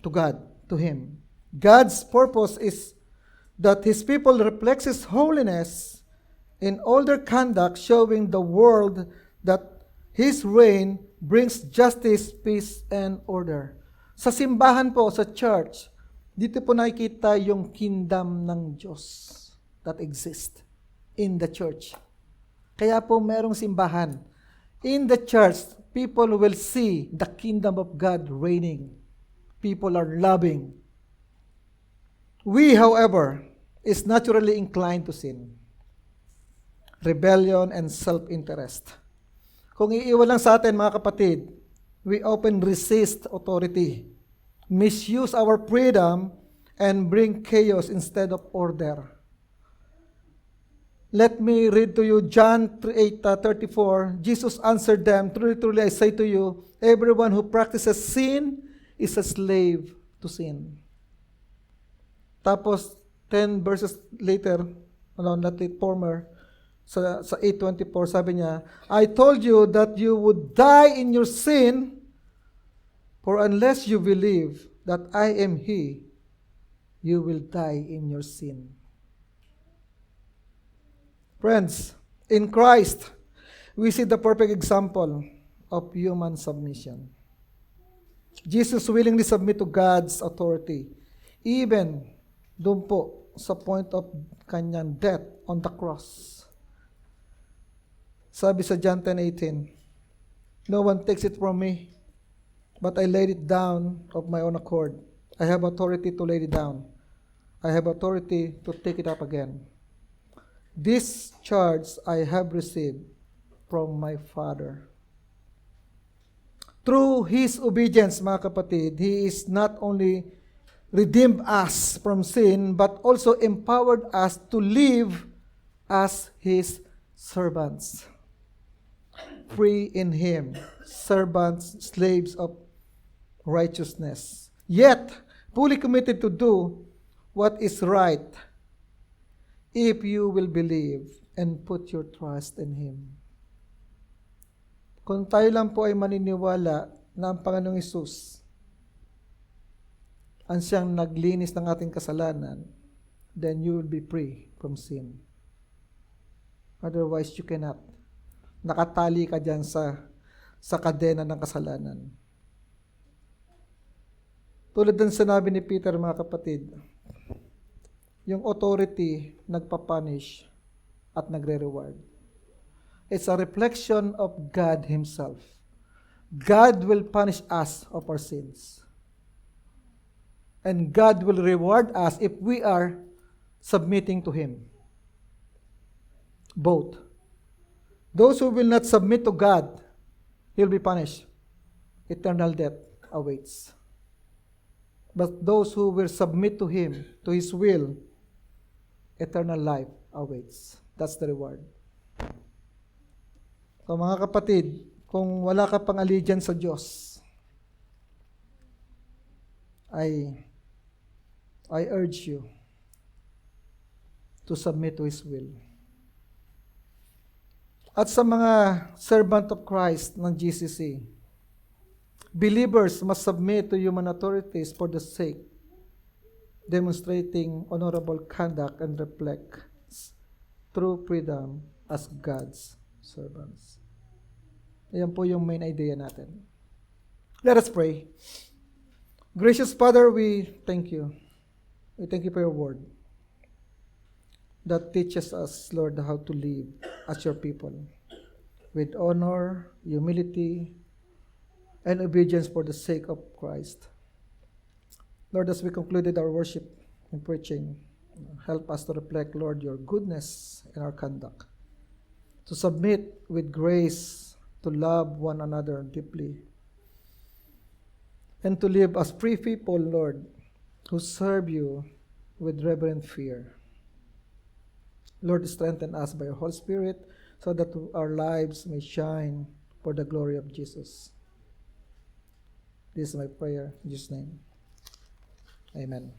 to God, to Him. God's purpose is that His people reflect His holiness in all their conduct, showing the world that His reign brings justice, peace, and order. Sa simbahan po, sa church, dito po nakikita yung kingdom ng Diyos that exists in the church. Kaya po merong simbahan. In the church, people will see the kingdom of God reigning. People are loving. We, however, is naturally inclined to sin, rebellion, and self-interest. Kung iiwan lang sa atin, mga kapatid, we often resist authority, misuse our freedom, and bring chaos instead of order. Let me read to you John 8:34. Jesus answered them, "Truly, truly, I say to you, everyone who practices sin is a slave to sin." Tapos, 10 verses later, not late former, sa 8:24, sabi niya, "I told you that you would die in your sin, for unless you believe that I am He, you will die in your sin." Friends, in Christ, we see the perfect example of human submission. Jesus willingly submit to God's authority, even doon po sa point of kanyang death on the cross. Sabi sa John 10:18, "No one takes it from me, but I laid it down of my own accord. I have authority to lay it down. I have authority to take it up again. This charge I have received from my Father. Through His obedience, mga kapatid, He is not only redeemed us from sin, but also empowered us to live as His servants. Free in Him, servants, slaves of righteousness. Yet, fully committed to do what is right if you will believe and put your trust in Him. Kung tayo lang po ay maniniwala na ang Panginoong Hesus ang siyang naglinis ng ating kasalanan, then you will be free from sin. Otherwise, you cannot. Nakatali ka dyan sa kadena ng kasalanan. Tulad ng sinabi ni Peter, mga kapatid, yung authority nagpapunish at nagre-reward. It's a reflection of God Himself. God will punish us of our sins. And God will reward us if we are submitting to Him. Both. Those who will not submit to God, He'll be punished. Eternal death awaits. But those who will submit to Him, to His will, eternal life awaits. That's the reward. So mga kapatid, kung wala ka pang allegiance sa Diyos, I urge you to submit to His will. At sa mga servant of Christ ng GCC, believers must submit to human authorities for the sake, demonstrating honorable conduct and reflects true freedom as God's servants. Ayan po yung main idea natin. Let us pray. Gracious Father, we thank you. We thank you for your word that teaches us, Lord, how to live as your people with honor, humility, and obedience for the sake of Christ. Lord, as we concluded our worship and preaching, help us to reflect, Lord, your goodness in our conduct, to submit with grace, to love one another deeply, and to live as free people, Lord, who serve you with reverent fear. Lord, strengthen us by your Holy Spirit so that our lives may shine for the glory of Jesus. This is my prayer in Jesus' name. Amen.